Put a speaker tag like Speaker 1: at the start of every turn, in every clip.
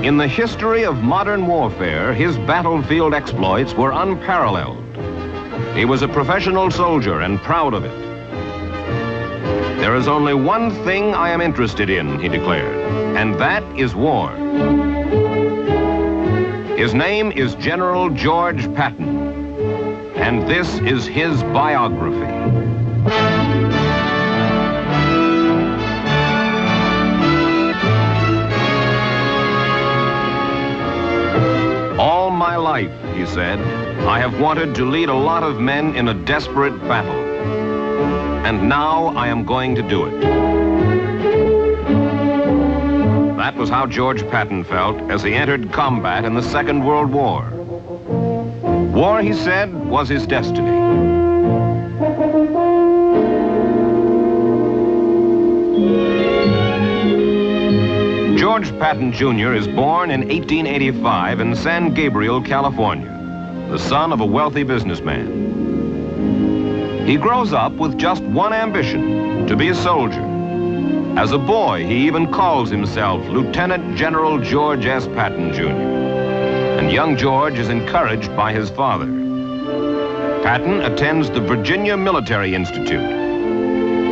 Speaker 1: In the history of modern warfare, his battlefield exploits were unparalleled. He was a professional soldier and proud of it. "There is only one thing I am interested in," he declared, "and that is war." His name is General George Patton, and this is his biography. "All my life," he said, "I have wanted to lead a lot of men in a desperate battle. And now I am going to do it." That was how George Patton felt as he entered combat in the Second World War. War, he said, was his destiny. George Patton Jr. is born in 1885 in San Gabriel, California, the son of a wealthy businessman. He grows up with just one ambition, to be a soldier. As a boy, he even calls himself Lieutenant General George S. Patton, Jr. And young George is encouraged by his father. Patton attends the Virginia Military Institute.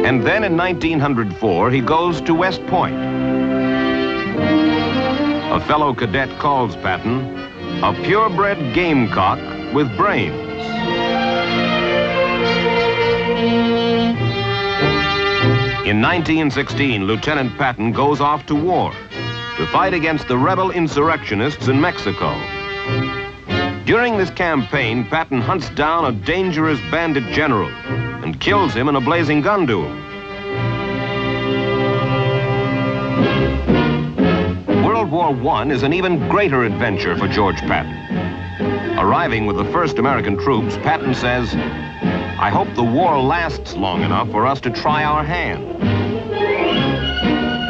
Speaker 1: And then in 1904, he goes to West Point. A fellow cadet calls Patton a purebred gamecock with brains. In 1916, Lieutenant Patton goes off to war to fight against the rebel insurrectionists in Mexico. During this campaign, Patton hunts down a dangerous bandit general and kills him in a blazing gun duel. World War I is an even greater adventure for George Patton. Arriving with the first American troops, Patton says, "I hope the war lasts long enough for us to try our hand."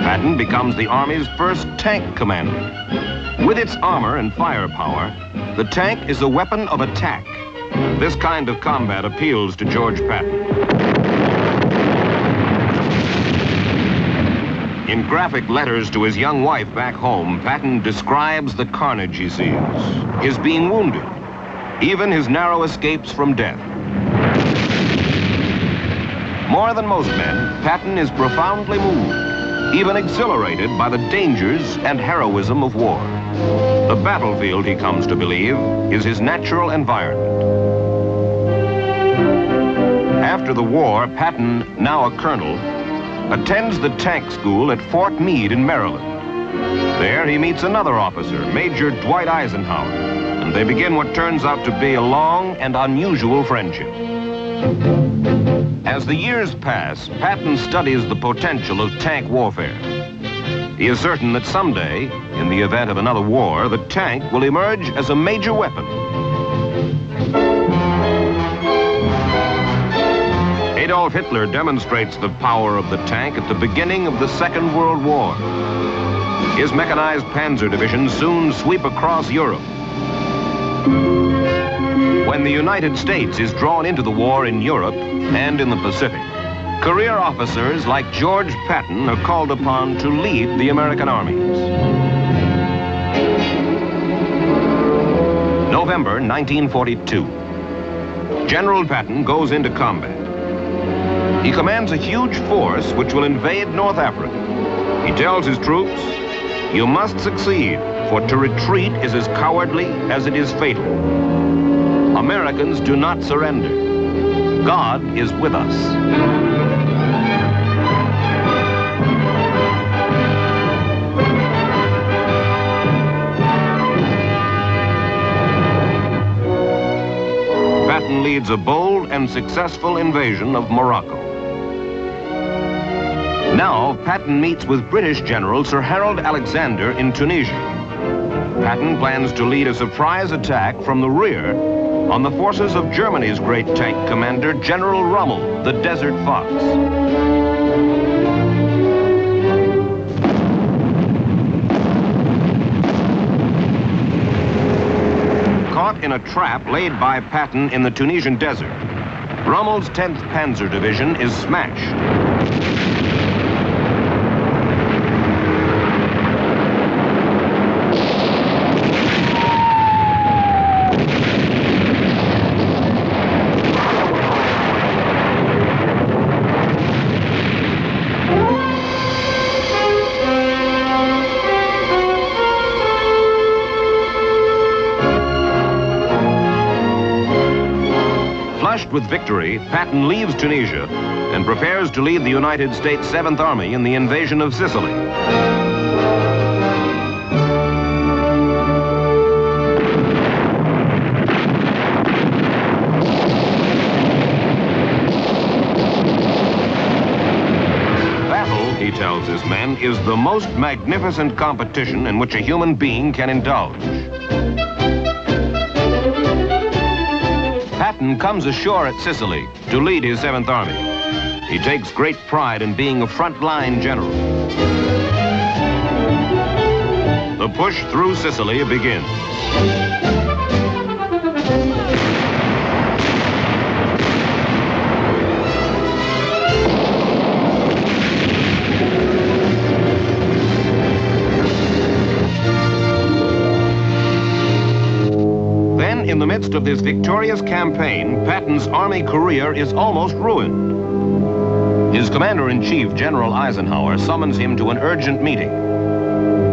Speaker 1: Patton becomes the Army's first tank commander. With its armor and firepower, the tank is a weapon of attack. This kind of combat appeals to George Patton. In graphic letters to his young wife back home, Patton describes the carnage he sees, his being wounded, even his narrow escapes from death. More than most men, Patton is profoundly moved, even exhilarated by the dangers and heroism of war. The battlefield, he comes to believe, is his natural environment. After the war, Patton, now a colonel, attends the tank school at Fort Meade in Maryland. There he meets another officer, Major Dwight Eisenhower, and they begin what turns out to be a long and unusual friendship. As the years pass, Patton studies the potential of tank warfare. He is certain that someday, in the event of another war, the tank will emerge as a major weapon. Adolf Hitler demonstrates the power of the tank at the beginning of the Second World War. His mechanized panzer divisions soon sweep across Europe. When the United States is drawn into the war in Europe and in the Pacific, career officers like George Patton are called upon to lead the American armies. November 1942. General Patton goes into combat. He commands a huge force which will invade North Africa. He tells his troops, "You must succeed, for to retreat is as cowardly as it is fatal. Americans do not surrender. God is with us." Patton leads a bold and successful invasion of Morocco. Now, Patton meets with British General Sir Harold Alexander in Tunisia. Patton plans to lead a surprise attack from the rear on the forces of Germany's great tank commander, General Rommel, the Desert Fox. Caught in a trap laid by Patton in the Tunisian desert, Rommel's 10th Panzer Division is smashed. with victory, Patton leaves Tunisia and prepares to lead the United States 7th Army in the invasion of Sicily. Battle, he tells his men, is the most magnificent competition in which a human being can indulge. Patton comes ashore at Sicily to lead his 7th Army. He takes great pride in being a front-line general. The push through Sicily begins. In the midst of this victorious campaign, Patton's army career is almost ruined. His commander-in-chief, General Eisenhower, summons him to an urgent meeting.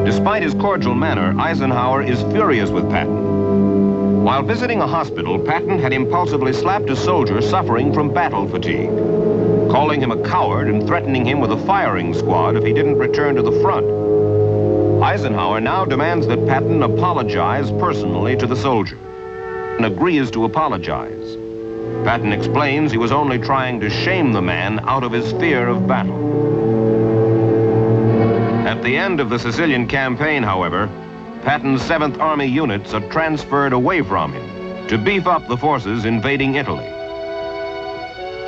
Speaker 1: Despite his cordial manner, Eisenhower is furious with Patton. While visiting a hospital, Patton had impulsively slapped a soldier suffering from battle fatigue, calling him a coward and threatening him with a firing squad if he didn't return to the front. Eisenhower now demands that Patton apologize personally to the soldier. Agrees to apologize. Patton explains he was only trying to shame the man out of his fear of battle. At the end of the Sicilian campaign, however, Patton's 7th Army units are transferred away from him to beef up the forces invading Italy.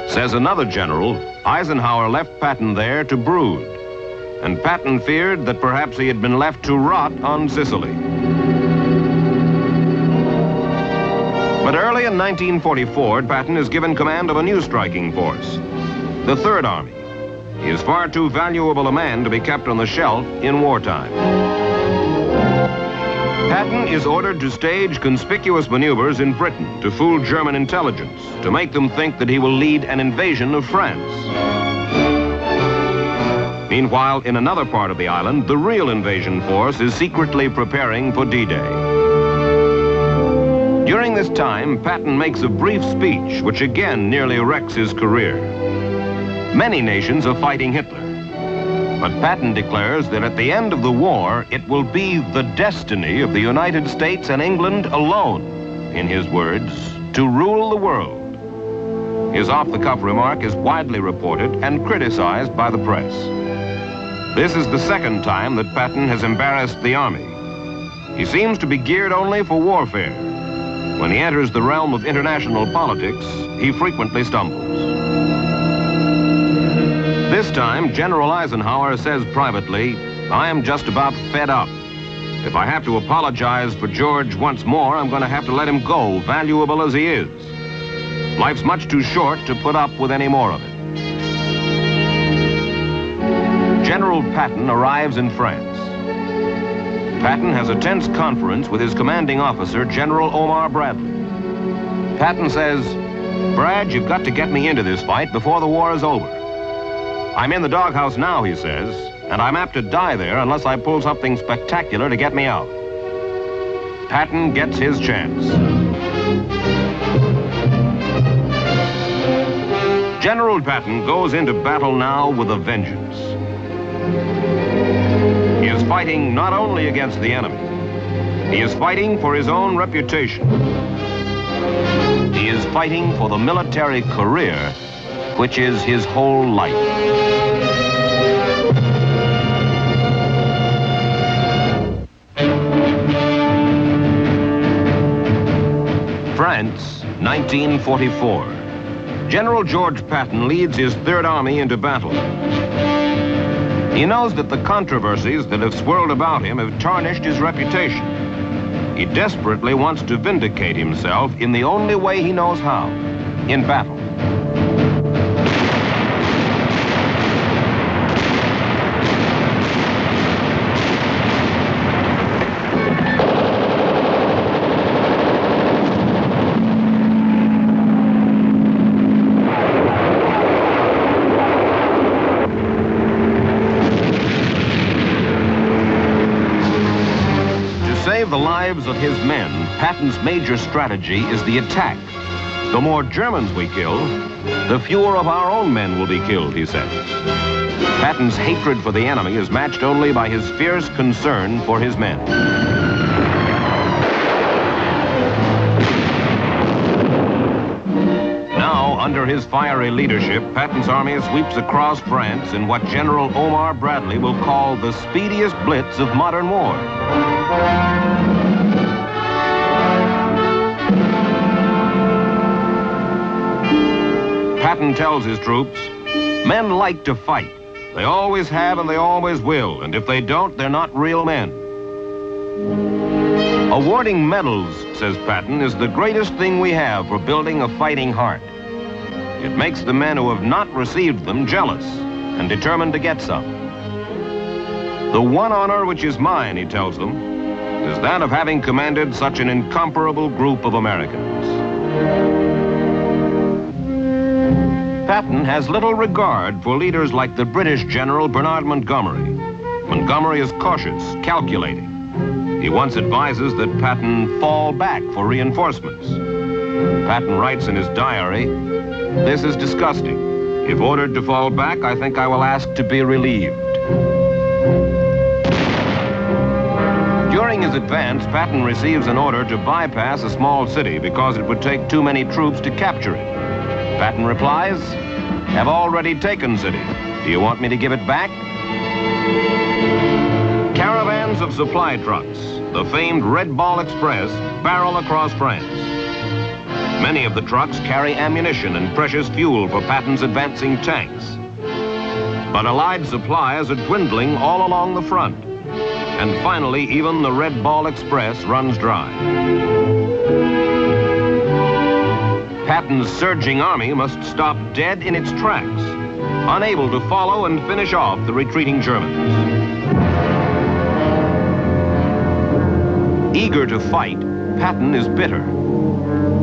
Speaker 1: Says another general, Eisenhower left Patton there to brood, and Patton feared that perhaps he had been left to rot on Sicily. But early in 1944, Patton is given command of a new striking force, the 3rd Army. He is far too valuable a man to be kept on the shelf in wartime. Patton is ordered to stage conspicuous maneuvers in Britain to fool German intelligence, to make them think that he will lead an invasion of France. Meanwhile, in another part of the island, the real invasion force is secretly preparing for D-Day. During this time, Patton makes a brief speech which again nearly wrecks his career. Many nations are fighting Hitler, but Patton declares that at the end of the war, it will be the destiny of the United States and England alone, in his words, to rule the world. His off-the-cuff remark is widely reported and criticized by the press. This is the second time that Patton has embarrassed the Army. He seems to be geared only for warfare. When he enters the realm of international politics, he frequently stumbles. This time, General Eisenhower says privately, "I am just about fed up. If I have to apologize for George once more, I'm going to have to let him go, valuable as he is. Life's much too short to put up with any more of it." General Patton arrives in France. Patton has a tense conference with his commanding officer, General Omar Bradley. Patton says, "Brad, you've got to get me into this fight before the war is over. I'm in the doghouse now," he says, "and I'm apt to die there unless I pull something spectacular to get me out." Patton gets his chance. General Patton goes into battle now with a vengeance. He is fighting not only against the enemy, he is fighting for his own reputation. He is fighting for the military career, which is his whole life. France, 1944. General George Patton leads his 3rd Army into battle. He knows that the controversies that have swirled about him have tarnished his reputation. He desperately wants to vindicate himself in the only way he knows how, in battle. The lives of his men, Patton's major strategy is the attack. The more Germans we kill, the fewer of our own men will be killed, he says. Patton's hatred for the enemy is matched only by his fierce concern for his men. Now, under his fiery leadership, Patton's army sweeps across France in what General Omar Bradley will call the speediest blitz of modern war. Patton tells his troops, men like to fight. They always have and they always will, and if they don't, they're not real men. Awarding medals, says Patton, is the greatest thing we have for building a fighting heart. It makes the men who have not received them jealous and determined to get some. The one honor which is mine, he tells them, is that of having commanded such an incomparable group of Americans. Patton has little regard for leaders like the British General Bernard Montgomery. Montgomery is cautious, calculating. He once advises that Patton fall back for reinforcements. Patton writes in his diary, "This is disgusting. If ordered to fall back, I think I will ask to be relieved." During his advance, Patton receives an order to bypass a small city because it would take too many troops to capture it. Patton replies, "Have already taken city. Do you want me to give it back?" Caravans of supply trucks, the famed Red Ball Express, barrel across France. Many of the trucks carry ammunition and precious fuel for Patton's advancing tanks. But Allied supplies are dwindling all along the front. And finally, even the Red Ball Express runs dry. Patton's surging army must stop dead in its tracks, unable to follow and finish off the retreating Germans. Eager to fight, Patton is bitter.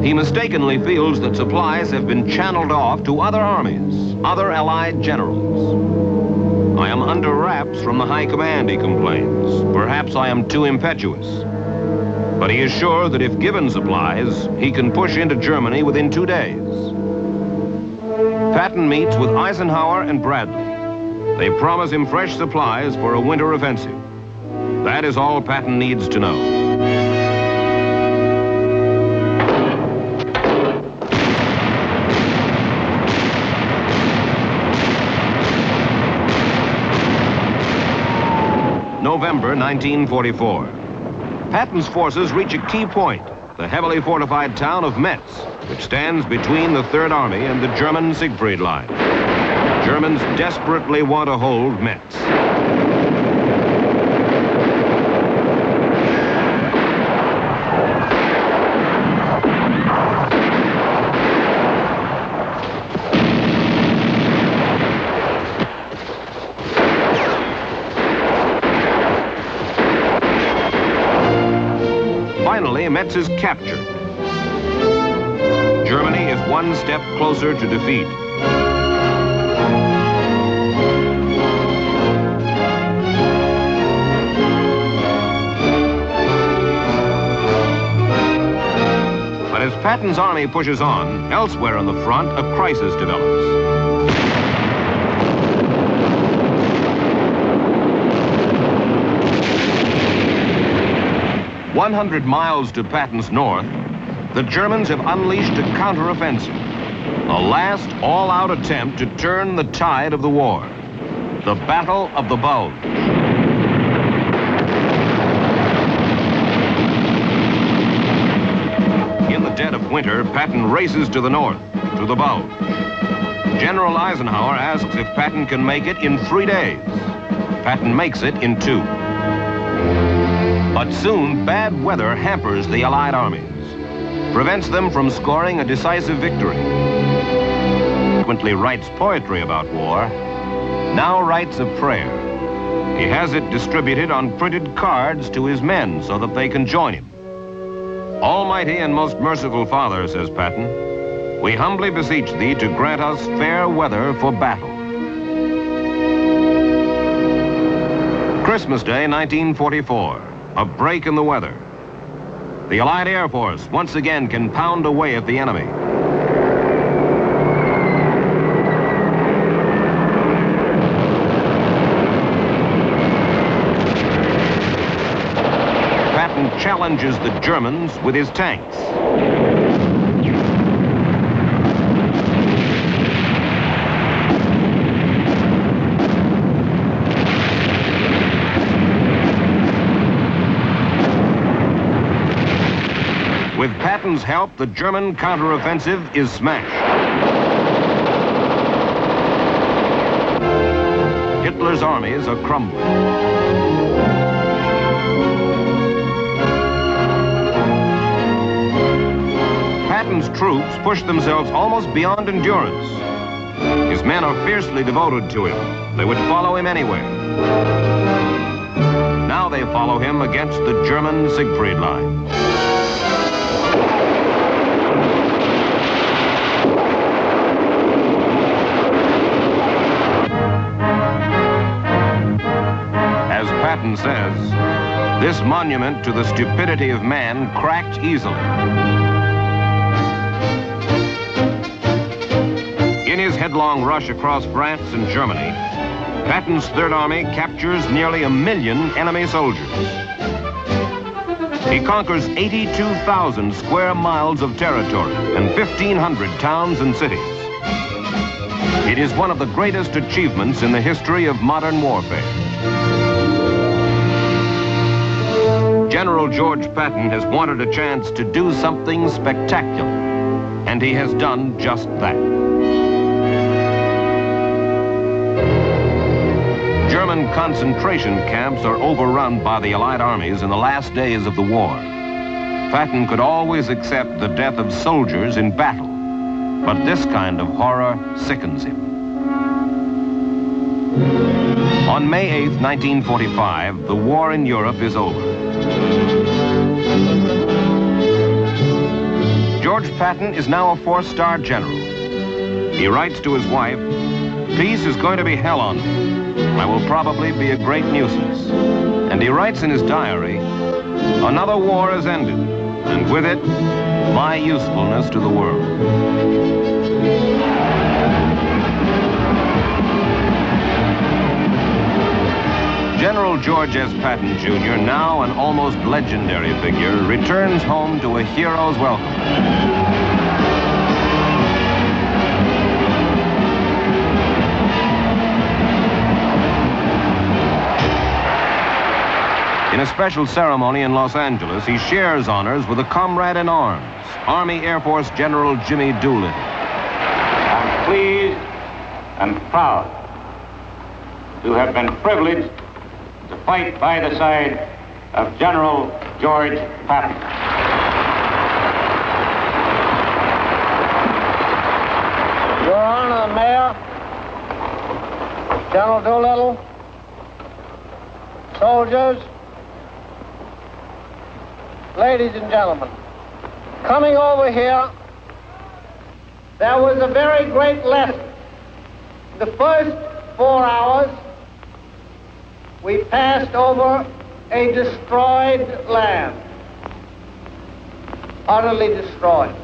Speaker 1: He mistakenly feels that supplies have been channeled off to other armies, other Allied generals. "I am under wraps from the high command," he complains. "Perhaps I am too impetuous." But he is sure that if given supplies, he can push into Germany within 2 days. Patton meets with Eisenhower and Bradley. They promise him fresh supplies for a winter offensive. That is all Patton needs to know. November 1944. Patton's forces reach a key point, the heavily fortified town of Metz, which stands between the Third Army and the German Siegfried Line. Germans desperately want to hold Metz. Finally, Metz is captured. Germany is one step closer to defeat. But as Patton's army pushes on, elsewhere on the front, a crisis develops. 100 miles to Patton's north, the Germans have unleashed a counteroffensive, a last all-out attempt to turn the tide of the war, the Battle of the Bulge. In the dead of winter, Patton races to the north, to the Bulge. General Eisenhower asks if Patton can make it in 3 days. Patton makes it in 2. But soon, bad weather hampers the Allied armies, prevents them from scoring a decisive victory. Frequently writes poetry about war, now writes a prayer. He has it distributed on printed cards to his men so that they can join him. "Almighty and most merciful Father," says Patton, "we humbly beseech thee to grant us fair weather for battle." Christmas Day, 1944. A break in the weather. The Allied Air Force once again can pound away at the enemy. Patton challenges the Germans with his tanks. With Patton's help, the German counteroffensive is smashed. Hitler's armies are crumbling. Patton's troops push themselves almost beyond endurance. His men are fiercely devoted to him. They would follow him anywhere. Now they follow him against the German Siegfried Line. As Patton says, this monument to the stupidity of man cracked easily. In his headlong rush across France and Germany, Patton's Third Army captures nearly 1 million enemy soldiers. He conquers 82,000 square miles of territory and 1,500 towns and cities. It is one of the greatest achievements in the history of modern warfare. General George Patton has wanted a chance to do something spectacular, and he has done just that. German concentration camps are overrun by the Allied armies in the last days of the war. Patton could always accept the death of soldiers in battle, but this kind of horror sickens him. On May 8th, 1945, the war in Europe is over. George Patton is now a 4-star general. He writes to his wife, "Peace is going to be hell on me. I will probably be a great nuisance." And he writes in his diary, "Another war has ended, and with it, my usefulness to the world." General George S. Patton, Jr., now an almost legendary figure, returns home to a hero's welcome. In a special ceremony in Los Angeles, he shares honors with a comrade in arms, Army Air Force General Jimmy Doolittle.
Speaker 2: I'm pleased and proud to have been privileged to fight by the side of General George Patton.
Speaker 3: Your Honor, the Mayor, General Doolittle, soldiers, ladies and gentlemen, coming over here, there was a very great lesson. The first 4 hours, we passed over a destroyed land, utterly destroyed.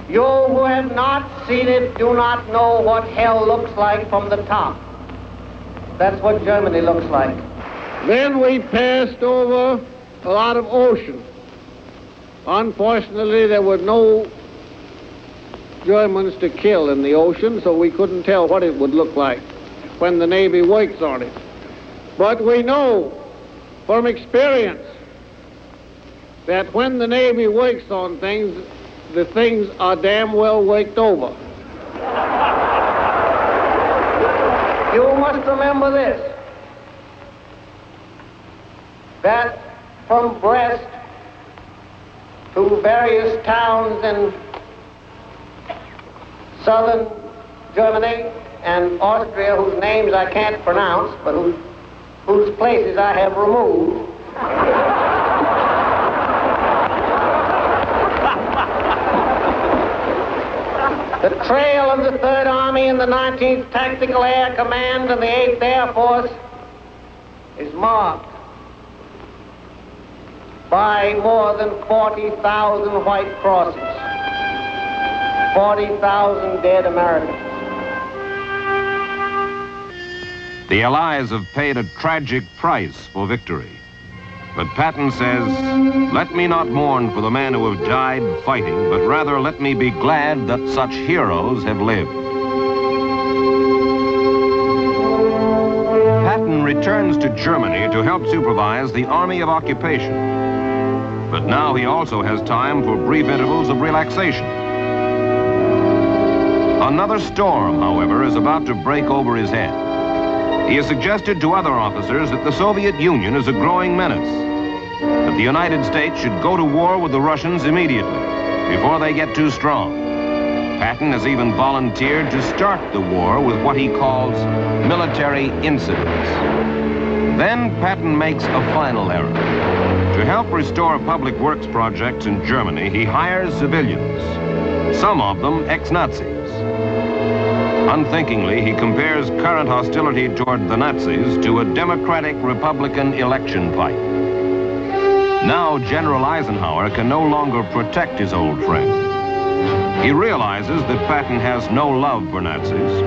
Speaker 3: You who have not seen it do not know what hell looks like from the top. That's what Germany looks like. Then we passed over a lot of ocean. Unfortunately, there were no Germans to kill in the ocean, so we couldn't tell what it would look like when the Navy works on it. But we know from experience that when the Navy works on things, the things are damn well worked over. You must remember this, that from Brest to various towns in southern Germany and Austria, whose names I can't pronounce, but whose places I have removed. The trail of the Third Army and the 19th Tactical Air Command and the 8th Air Force is marked by more than 40,000 white crosses, 40,000 dead Americans.
Speaker 1: The Allies have paid a tragic price for victory. But Patton says, "Let me not mourn for the men who have died fighting, but rather let me be glad that such heroes have lived." Patton returns to Germany to help supervise the Army of Occupation. But now he also has time for brief intervals of relaxation. Another storm, however, is about to break over his head. He has suggested to other officers that the Soviet Union is a growing menace, that the United States should go to war with the Russians immediately, before they get too strong. Patton has even volunteered to start the war with what he calls military incidents. Then Patton makes a final error. To help restore public works projects in Germany, he hires civilians, some of them ex-Nazis. Unthinkingly, he compares current hostility toward the Nazis to a Democratic-Republican election fight. Now General Eisenhower can no longer protect his old friend. He realizes that Patton has no love for Nazis,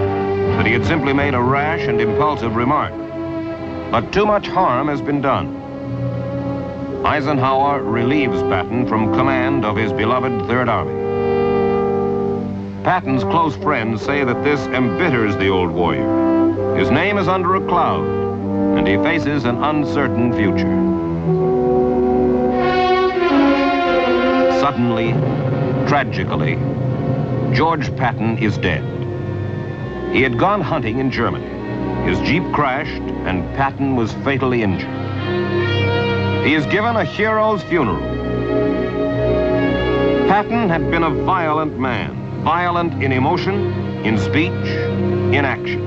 Speaker 1: that he had simply made a rash and impulsive remark. But too much harm has been done. Eisenhower relieves Patton from command of his beloved Third Army. Patton's close friends say that this embitters the old warrior. His name is under a cloud, and he faces an uncertain future. Suddenly, tragically, George Patton is dead. He had gone hunting in Germany. His Jeep crashed, and Patton was fatally injured. He is given a hero's funeral. Patton had been a violent man. Violent in emotion, in speech, in action.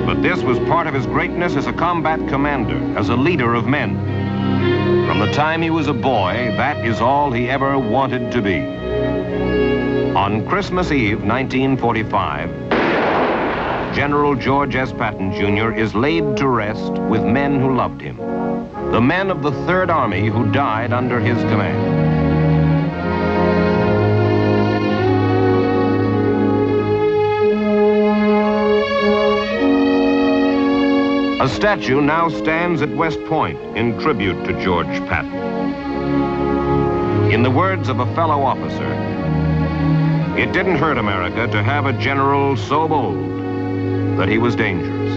Speaker 1: But this was part of his greatness as a combat commander, as a leader of men. From the time he was a boy, that is all he ever wanted to be. On Christmas Eve, 1945, General George S. Patton, Jr. is laid to rest with men who loved him, the men of the Third Army who died under his command. A statue now stands at West Point in tribute to George Patton. In the words of a fellow officer, "It didn't hurt America to have a general so bold that he was dangerous."